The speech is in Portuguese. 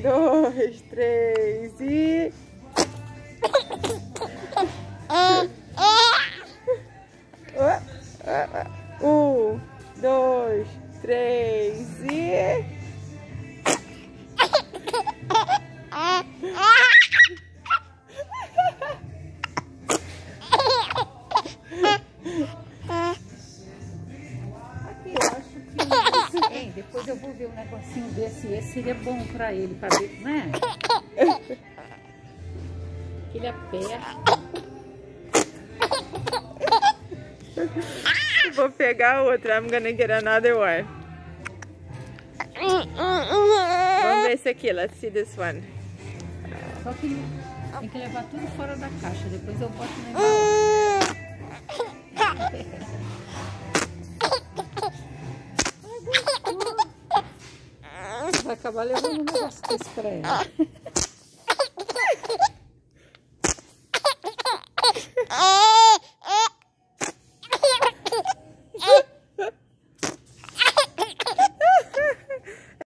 dois, três e... Um, dois, três e... Aqui, eu acho que... Hein, depois eu vou ver um negocinho desse. Esse seria bom pra ele, pra ver, né? Que ele aperta. Vou pegar outra. I'm gonna get another one. Vamos ver esse aqui. Let's see this one. Só que tem que levar tudo fora da caixa. Depois eu boto na embalagem. Vai acabar levando um negócio desse pra ela.